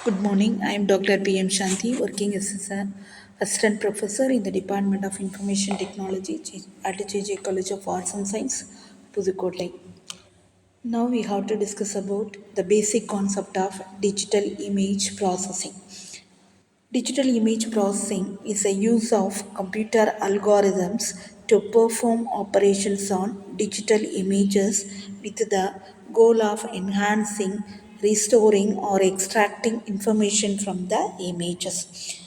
Good morning. I am Dr. PM Shanthi, working as an assistant professor in the Department of Information Technology at JJ College of Arts and Science, Puzukottai. Now we have to discuss about the basic concept of digital image processing. Digital image processing is a use of computer algorithms to perform operations on digital images with the goal of enhancing, restoring, or extracting information from the images.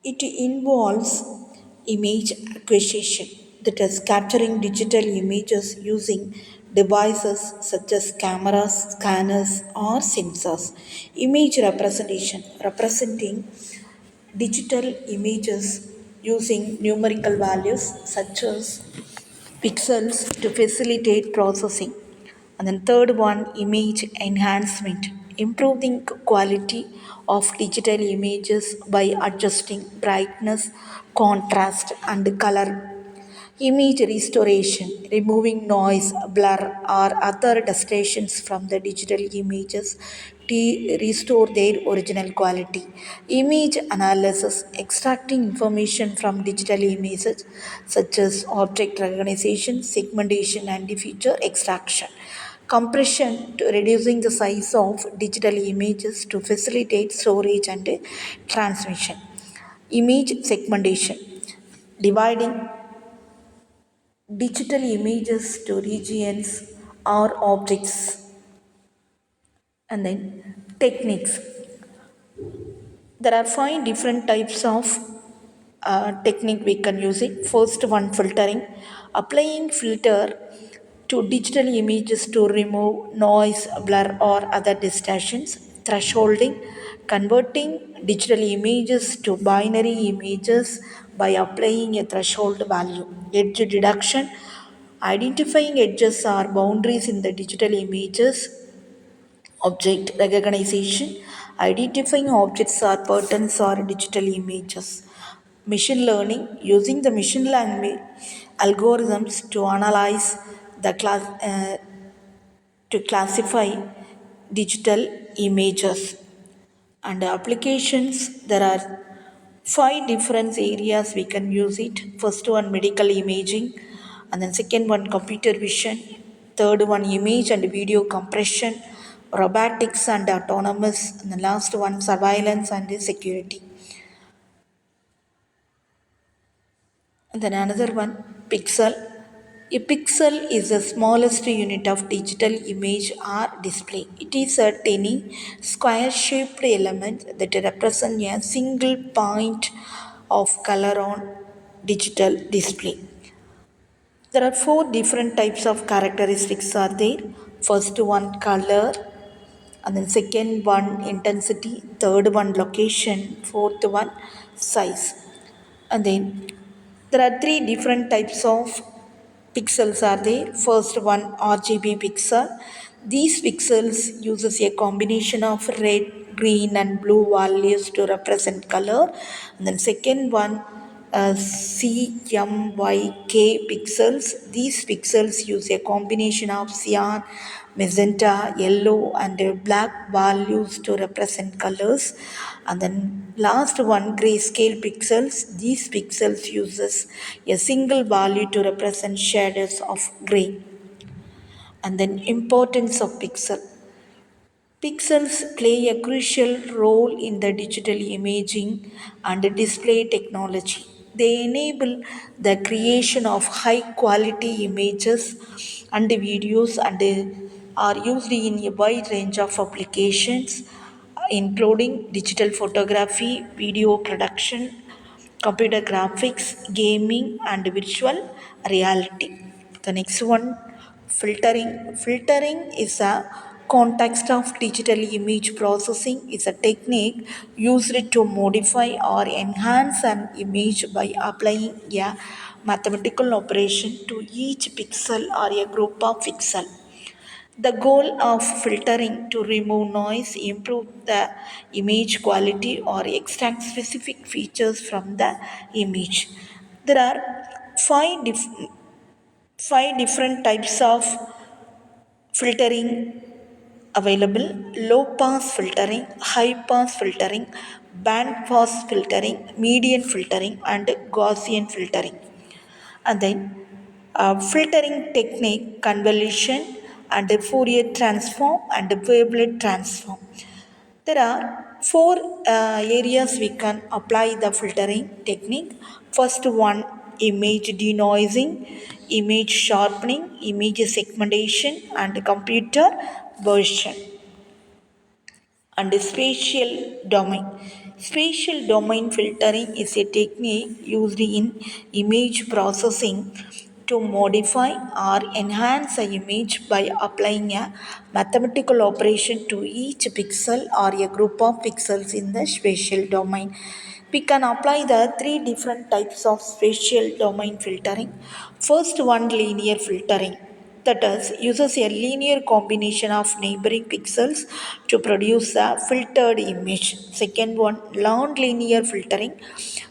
It involves image acquisition, that is, capturing digital images using devices such as cameras, scanners, or sensors. Image representation, representing digital images using numerical values such as pixels to facilitate processing. And then third one, image enhancement, improving quality of digital images by adjusting brightness, contrast, and color. Image restoration, removing noise, blur, or other distortions from the digital images to restore their original quality. Image analysis, extracting information from digital images such as object recognition, segmentation, and feature extraction. Compression, to reducing the size of digital images to facilitate storage and transmission. Image segmentation, dividing digital images to regions or objects. And then techniques, there are five different types of technique we can use it. First one, filtering, applying filter to digital images to remove noise, blur, or other distortions. Thresholding, converting digital images to binary images by applying a threshold value. Edge deduction, identifying edges or boundaries in the digital images. Object recognition, identifying objects or patterns or digital images. Machine learning, using the machine learning algorithms to analyze the to classify digital images. And applications, there are five different areas we can use it. First one, medical imaging, and then second one, computer vision, third one, image and video compression, robotics and autonomous, and the last one, surveillance and security. And then another one, pixel. A pixel is the smallest unit of digital image or display. It is a tiny, square shaped element that represents a single point of color on digital display. There are four different types of characteristics are there. First one, color, and then second one, intensity, third one, location, fourth one, size. And then there are three different types of pixels are there. First one, RGB pixel. These pixels uses a combination of red, green, and blue values to represent color. And then second one, CMYK pixels. These pixels use a combination of cyan, magenta, yellow, and black values to represent colors. And then last one, grayscale pixels. These pixels uses a single value to represent shades of gray. And then importance of pixel. Pixels play a crucial role in the digital imaging and display technology. They enable the creation of high quality images and videos and are used in a wide range of applications, including digital photography, video production, computer graphics, gaming, and virtual reality. The next one, filtering. Filtering is a context of digital image processing. Is a technique used to modify or enhance an image by applying a mathematical operation to each pixel or a group of pixels. The goal of filtering to remove noise, improve the image quality, or extract specific features from the image. There are five, five different types of filtering available: low pass filtering, high pass filtering, band pass filtering, median filtering, and Gaussian filtering. And then filtering technique, convolution, and Fourier transform, and wavelet transform. There are four areas we can apply the filtering technique. First one, image denoising, image sharpening, image segmentation, and computer version. And spatial domain. Spatial domain filtering is a technique used in image processing to modify or enhance an image by applying a mathematical operation to each pixel or a group of pixels in the spatial domain. We can apply the three different types of spatial domain filtering. First one, linear filtering, that is, uses a linear combination of neighboring pixels to produce a filtered image. Second one, non-linear filtering,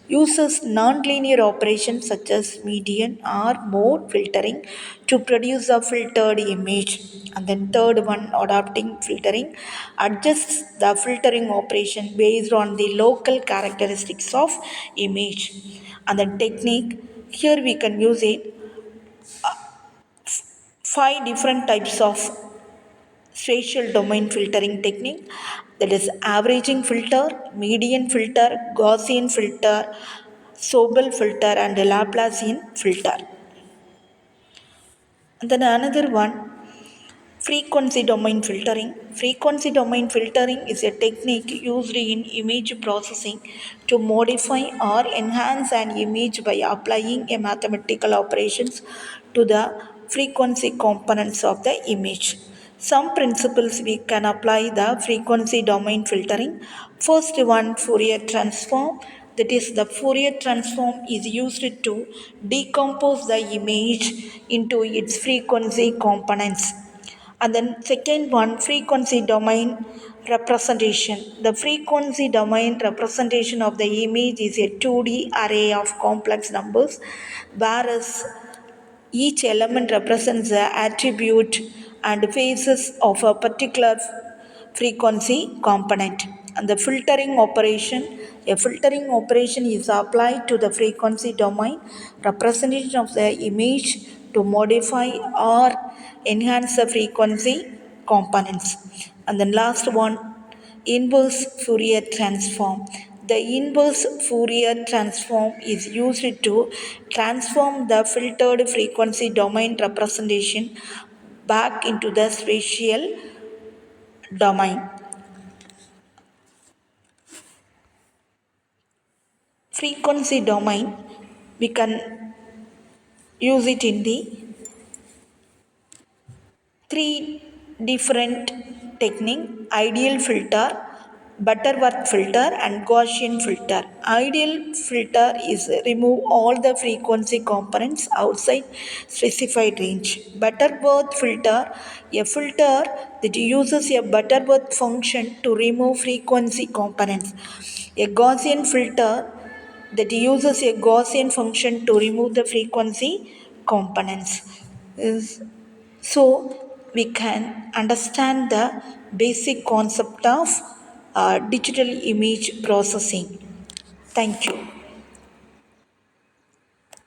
uses non-linear operations such as median or mode filtering to produce a filtered image. And then third one, adapting filtering, adjusts the filtering operation based on the local characteristics of image. And then technique, here we can use it five different types of spatial domain filtering technique, that is averaging filter, median filter, Gaussian filter, Sobel filter, and Laplacian filter. And then another one, frequency domain filtering. Frequency domain filtering is a technique used in image processing to modify or enhance an image by applying a mathematical operations to the frequency components of the image. Some principles we can apply the frequency domain filtering. First one, Fourier transform. That is, the Fourier transform is used to decompose the image into its frequency components. And then second one, frequency domain representation. The frequency domain representation of the image is a 2D array of complex numbers, whereas each element represents the attribute and phases of a particular frequency component. And the filtering operation, a filtering operation is applied to the frequency domain representation of the image to modify or enhance the frequency components. And then last one, inverse Fourier transform. The inverse Fourier transform is used to transform the filtered frequency domain representation back into the spatial domain. Frequency domain, we can use it in the three different technique: ideal filter, Butterworth filter, and Gaussian filter. Ideal filter is remove all the frequency components outside specified range. Butterworth filter, a filter that uses a Butterworth function to remove frequency components. A Gaussian filter that uses a Gaussian function to remove the frequency components. Is so we can understand the basic concept of digital image processing. Thank you.